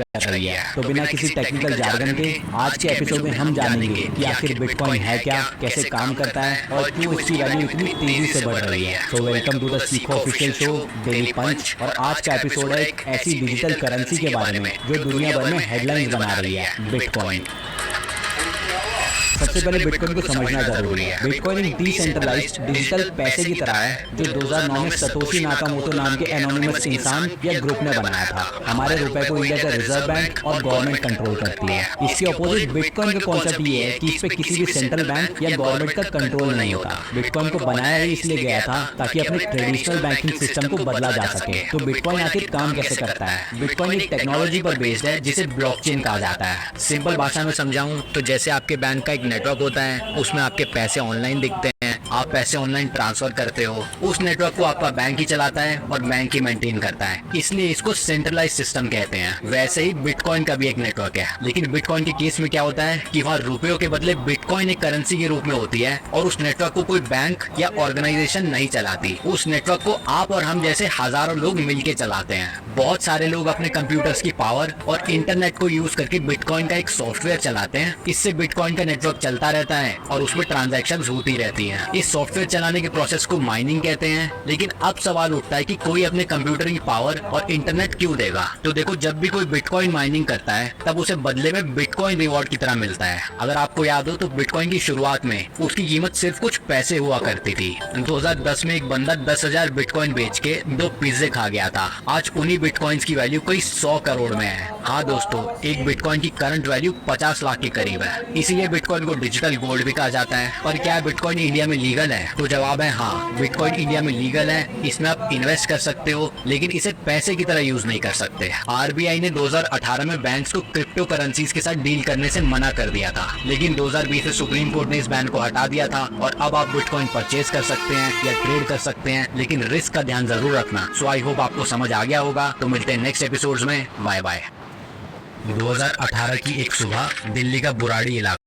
कर रही है। तो बिना किसी टेक्निकल जार्गन के आज के एपिसोड में हम जानेंगे कि आखिर बिटकॉइन है क्या, कैसे काम करता है और क्यों इसकी वैल्यू इतनी तेजी से बढ़ रही है। तो वेलकम टू द सीखो ऑफिशियल शो डेली पंच। और आज का एपिसोड है एक ऐसी डिजिटल करेंसी के बारे में जो दुनिया भर में हेडलाइंस बना रही है, बिटकॉइन। सबसे पहले बिटकॉइन को समझना जरूरी है। बिटकॉइन एक डिसेंट्रलाइज्ड डिजिटल पैसे की तरह है जो 2009 में सतोशी नाकामोटो नाम के एनोनिमस इंसान या ग्रुप ने बनाया था। हमारे रुपए को इंडिया का रिजर्व बैंक और गवर्नमेंट कंट्रोल करती है। इसके अपोजिट बिटकॉइन का कॉन्सेप्ट ये है कि इस पे किसी भी सेंट्रल बैंक या गवर्नमेंट का कंट्रोल नहीं होता। बिटकॉइन को बनाया ही इसलिए गया था ताकि अपने ट्रेडिशनल बैंकिंग सिस्टम को बदला जा सके। तो बिटकॉइन आखिर काम कैसे करता है? बिटकॉइन एक टेक्नोलॉजी पर बेस्ड है जिसे ब्लॉकचेन कहा जाता है। सिंपल भाषा में समझाऊं तो जैसे आपके बैंक का एक नेटवर्क होता है, उसमें आपके पैसे ऑनलाइन दिखते हैं, आप पैसे ऑनलाइन ट्रांसफर करते हो, उस नेटवर्क को आपका बैंक ही चलाता है और बैंक ही मेंटेन करता है, इसलिए इसको सेंट्रलाइज सिस्टम कहते हैं। वैसे ही बिटकॉइन का भी एक नेटवर्क है, लेकिन बिटकॉइन के केस में क्या होता है कि वहाँ रुपयों के बदले बिटकॉइन एक करेंसी के रूप में होती है और उस नेटवर्क को कोई बैंक या ऑर्गेनाइजेशन नहीं चलाती। उस नेटवर्क को आप और हम जैसे हजारों लोग मिलकर चलाते हैं। बहुत सारे लोग अपने कंप्यूटर्स की पावर और इंटरनेट को यूज करके बिटकॉइन का एक सॉफ्टवेयर चलाते हैं। इससे बिटकॉइन का नेटवर्क चलता रहता है और उसमें ट्रांजैक्शंस होती रहती हैं। इस सॉफ्टवेयर चलाने के प्रोसेस को माइनिंग कहते हैं। लेकिन अब सवाल उठता है कि कोई अपने कंप्यूटर की पावर और इंटरनेट क्यों देगा? तो देखो, जब भी कोई बिटकॉइन माइनिंग करता है तब उसे बदले में बिटकॉइन रिवॉर्ड की तरह मिलता है। अगर आपको याद हो तो बिटकॉइन की शुरुआत में उसकी कीमत सिर्फ कुछ पैसे हुआ करती थी। 2010 में एक बंदा 10,000 बिटकॉइन बेच के 2 पिज्जे खा गया था। आज उन्हीं बिटकॉइंस की वैल्यू कई 100 करोड़ में है। हाँ दोस्तों, एक बिटकॉइन की करंट वैल्यू 50 लाख के करीब है। इसीलिए बिटकॉइन को डिजिटल गोल्ड भी कहा जाता है। पर क्या बिटकॉइन इंडिया में लीगल है? तो जवाब है हाँ, बिटकॉइन इंडिया में लीगल है। इसमें आप इन्वेस्ट कर सकते हो, लेकिन इसे पैसे की तरह यूज नहीं कर सकते। आरबीआई ने 2018 में बैंक्स को क्रिप्टो करेंसीज के साथ डील करने से मना कर दिया था, लेकिन 2020 में सुप्रीम कोर्ट ने इस बैन को हटा दिया था और अब आप बिटकॉइन परचेज कर सकते हैं या ट्रेड कर सकते हैं, लेकिन रिस्क का ध्यान जरूर रखना। सो आई होप आपको समझ आ गया होगा। तो मिलते हैं नेक्स्ट एपिसोड्स में। Bye bye. 2018 की एक सुबह, दिल्ली का बुराड़ी इलाका।